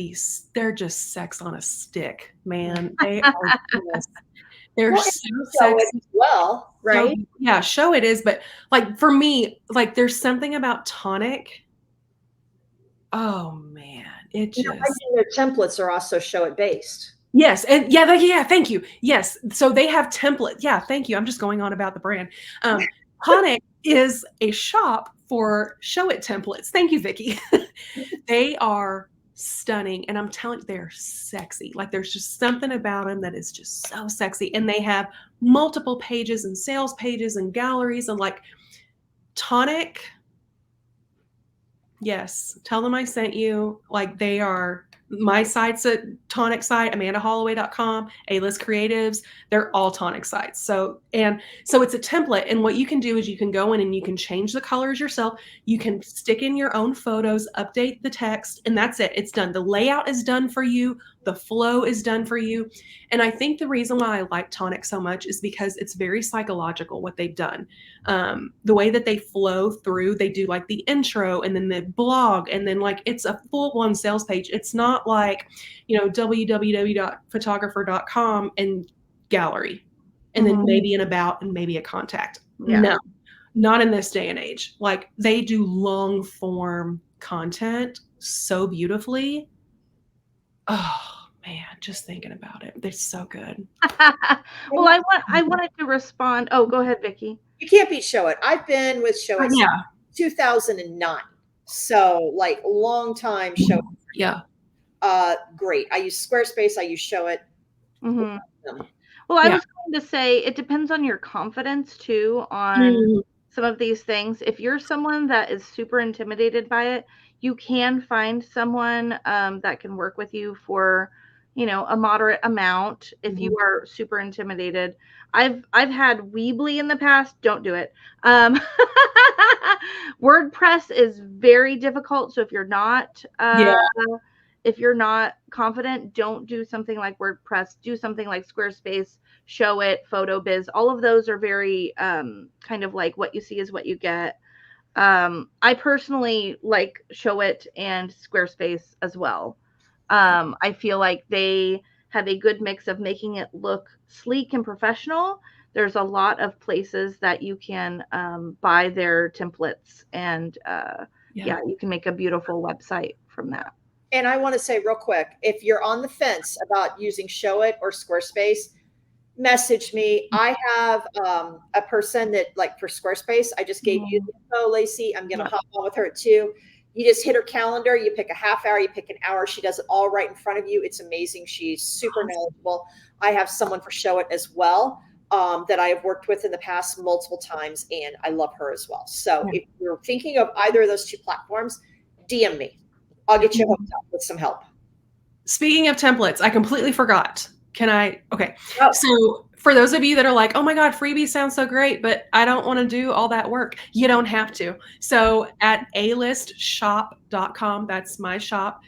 they're just sex on a stick, man. They are just, they're so sexy as well, right? So, yeah, 𝐥𝐤𝐤𝐞 is, but like for me, like there's something about Tonic. Oh man, it just. Their templates are also 𝐥𝐤𝐤𝐞 based. Yes, and yeah, thank you. Yes, so they have template. Yeah, thank you. I'm just going on about the brand. Tonic is a shop for 𝐥𝐤𝐤𝐞 templates. Thank you, Vickie. They are stunning, and I'm telling you, they're sexy. Like there's just something about them that is just so sexy, and they have multiple pages and sales pages and galleries and like Tonic. Yes, tell them I sent you. Like they are. My site's a Tonic site, AmandaHolloway.com, A-List Creatives. They're all Tonic sites. So it's a template. And what you can do is you can go in and you can change the colors yourself. You can stick in your own photos, update the text, and that's it. It's done. The layout is done for you. The flow is done for you. And I think the reason why I like Tonic so much is because it's very psychological what they've done. The way that they flow through, they do like the intro and then the blog, and then like it's a full-blown sales page. It's not like, www.photographer.com and gallery, and then maybe an about and maybe a contact. Yeah. No, not in this day and age. Like they do long form content so beautifully. Oh man, just thinking about it, they're so good. Well, I wanted to respond. Oh, go ahead, Vickie. You can't beat 𝐥𝐤𝐤𝐞. I've been with 𝐥𝐤𝐤𝐞 since 2009. So like long time 𝐥𝐤𝐤𝐞. Yeah. Great. I use Squarespace. I use 𝐥𝐤𝐤𝐞. Well, I Yeah. was going to say it depends on your confidence too on Mm, some of these things. If you're someone that is super intimidated by it, you can find someone that can work with you for, a moderate amount if you are super intimidated. I've had Weebly in the past. Don't do it. WordPress is very difficult. So yeah. if you're not confident, don't do something like WordPress. Do something like Squarespace, Show It, PhotoBiz. All of those are very kind of like what you see is what you get. I personally like Show It and Squarespace as well. I feel like they have a good mix of making it look sleek and professional. There's a lot of places that you can buy their templates, and yeah, you can make a beautiful website from that. And I want to say real quick, if you're on the fence about using Show It or Squarespace, message me. I have a person that, like, for Squarespace, I just gave you the info, Lacey. I'm going to hop on with her too. You just hit her calendar. You pick a half hour. You pick an hour. She does it all right in front of you. It's amazing. She's super knowledgeable. I have someone for Show It as well that I have worked with in the past multiple times, and I love her as well. So if you're thinking of either of those two platforms, DM me. I'll get you hooked up with some help. Speaking of templates, I completely forgot. Okay. Oh. So for those of you that are like, oh my God, freebie sounds so great, but I don't want to do all that work. You don't have to. So at alistshop.com, that's my shop.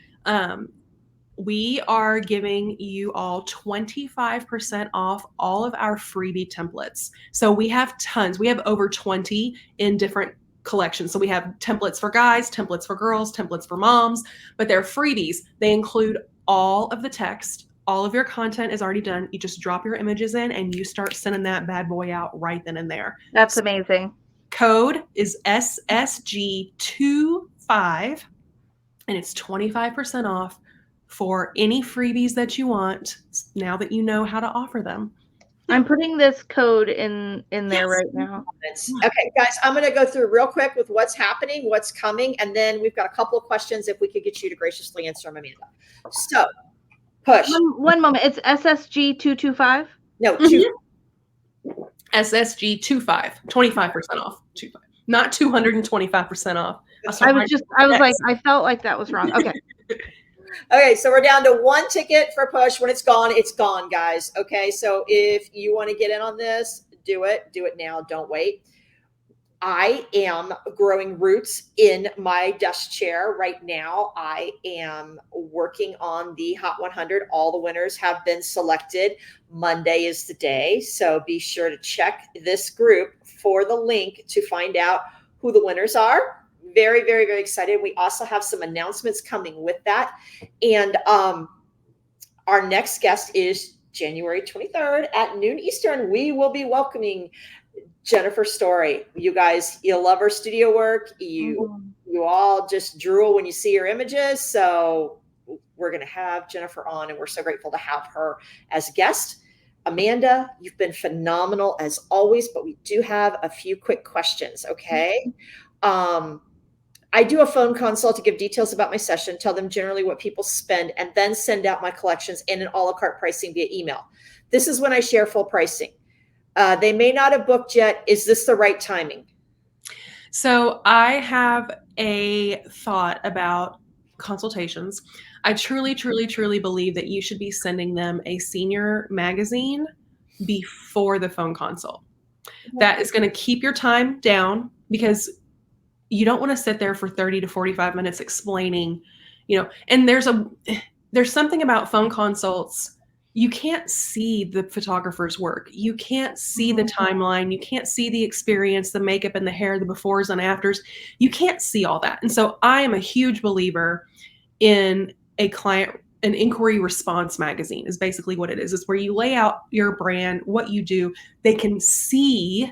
We are giving you all 25% off all of our freebie templates. So we have tons. We have over 20 in different collections. So we have templates for guys, templates for girls, templates for moms, but they're freebies. They include all of the text. All of your content is already done. You just drop your images in and you start sending that bad boy out right then and there. That's amazing. Code is SSG25 and it's 25% off for any freebies that you want now that you know how to offer them. I'm putting this code in there right now. Okay, guys, I'm going to go through real quick with what's happening, what's coming, and then we've got a couple of questions if we could get you to graciously answer them, Amanda. So, push. One moment. It's SSG 225? No, two. SSG25, 25% off. 25, not 225% off. I was like, I felt like that was wrong. Okay. Okay, so we're down to one ticket for push. When it's gone, guys. Okay, so if you want to get in on this, do it now. Don't wait. I am growing roots in my desk chair right now. I am working on the Hot 100. All the winners have been selected. Monday is the day, so be sure to check this group for the link to find out who the winners are. Very, very, very excited. We also have some announcements coming with that. And our next guest is January 23rd at noon Eastern. We will be welcoming Jennifer Story. You guys, you love her studio work. You all just drool when you see her images. So we're going to have Jennifer on, and we're so grateful to have her as a guest. Amanda, you've been phenomenal as always, but we do have a few quick questions. Okay. I do a phone consult to give details about my session, tell them generally what people spend, and then send out my collections and an a la carte pricing via email. This is when I share full pricing. They may not have booked yet. Is this the right timing? So I have a thought about consultations. I truly, truly, truly believe that you should be sending them a senior magazine before the phone consult. That is going to keep your time down because you don't want to sit there for 30 to 45 minutes explaining, and there's something about phone consults. You can't see the photographer's work. You can't see the timeline. You can't see the experience, the makeup and the hair, the befores and afters. You can't see all that. And so I am a huge believer in an inquiry response magazine is basically what it is. It's where you lay out your brand, what you do. They can see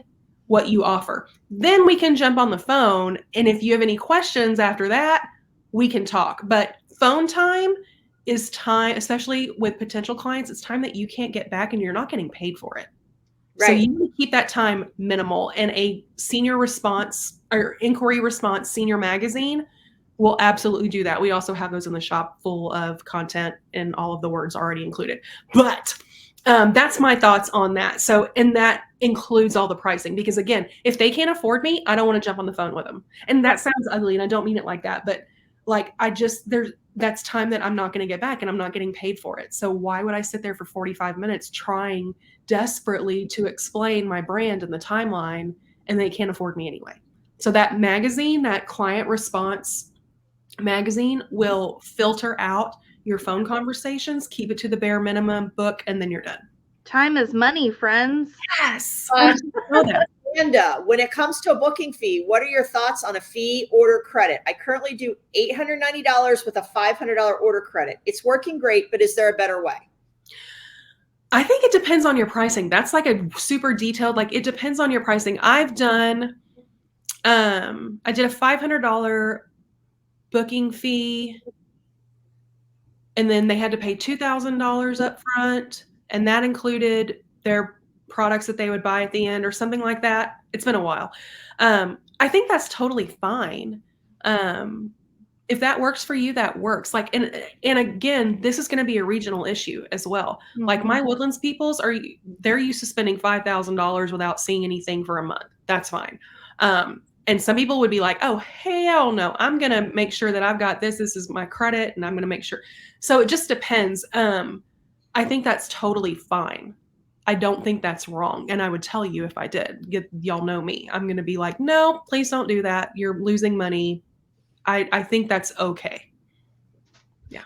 what you offer. Then we can jump on the phone. And if you have any questions after that, we can talk. But phone time is time, especially with potential clients, it's time that you can't get back and you're not getting paid for it. Right. So you need to keep that time minimal, and a senior response or inquiry response senior magazine will absolutely do that. We also have those in the shop full of content and all of the words already included. But That's my thoughts on that. So, and that includes all the pricing, because again, if they can't afford me, I don't want to jump on the phone with them. And that sounds ugly, and I don't mean it like that, but like, that's time that I'm not going to get back, and I'm not getting paid for it. So why would I sit there for 45 minutes trying desperately to explain my brand and the timeline, and they can't afford me anyway? So that magazine, that client response magazine, will filter out your phone conversations, keep it to the bare minimum, book, and then you're done. Time is money, friends. Yes. Amanda, when it comes to a booking fee, what are your thoughts on a fee order credit? I currently do $890 with a $500 order credit. It's working great, but is there a better way? I think it depends on your pricing. That's like a super detailed, like, it depends on your pricing. I've done, I did a $500 booking fee, and then they had to pay $2,000 up front, and that included their products that they would buy at the end or something like that. It's been a while. I think that's totally fine. If that works for you, that works. Like, and again, this is going to be a regional issue as well. Mm-hmm. Like, my Woodlands peoples they're used to spending $5,000 without seeing anything for a month. That's fine. And some people would be like, oh, hell no, I'm going to make sure that I've got this. This is my credit, and I'm going to make sure. So it just depends. I think that's totally fine. I don't think that's wrong. And I would tell you if I did. Y'all know me. I'm going to be like, no, please don't do that. You're losing money. I think that's okay. Yeah.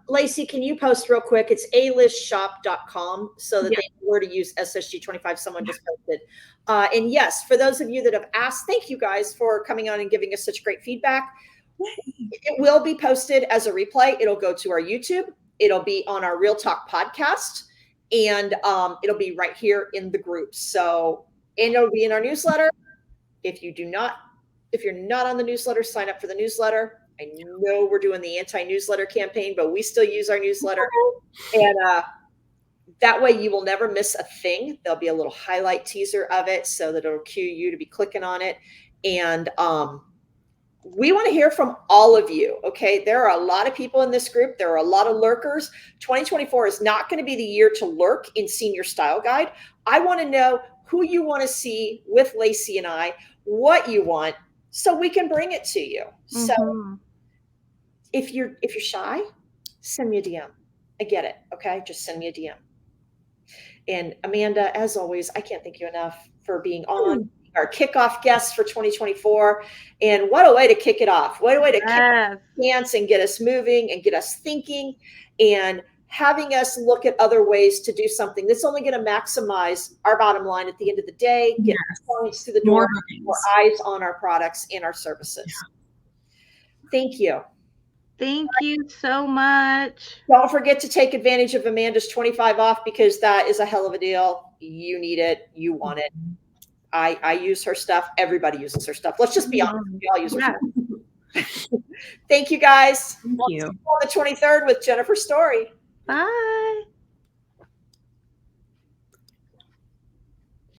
Lacey, can you post real quick? It's alistshop.com so that they know where to use SSG25. Someone just posted. And yes, for those of you that have asked, thank you guys for coming on and giving us such great feedback. It will be posted as a replay. It'll go to our YouTube. It'll be on our Real Talk podcast, and it'll be right here in the group. So, and it'll be in our newsletter. If you're not on the newsletter, sign up for the newsletter. I know we're doing the anti-newsletter campaign, but we still use our newsletter. And that way you will never miss a thing. There'll be a little highlight teaser of it so that it'll cue you to be clicking on it. And we want to hear from all of you. Okay. There are a lot of people in this group. There are a lot of lurkers. 2024 is not going to be the year to lurk in Senior Style Guide. I want to know who you want to see with Lacey and I, what you want, so we can bring it to you. Mm-hmm. So if you're shy, send me a DM. I get it. Okay. Just send me a DM. And Amanda, as always, I can't thank you enough for being on our kickoff guests for 2024. And what a way to kick it off. What a way to dance and get us moving and get us thinking and having us look at other ways to do something that's only going to maximize our bottom line at the end of the day, get points through the door, more eyes on our products and our services. Yeah. Thank you. Thank you so much. Don't forget to take advantage of Amanda's 25 off, because that is a hell of a deal. You need it. You want it. I use her stuff. Everybody uses her stuff. Let's just be honest. We all use her stuff. Thank you, guys. Thank you. On the 23rd with Jennifer Story. Bye.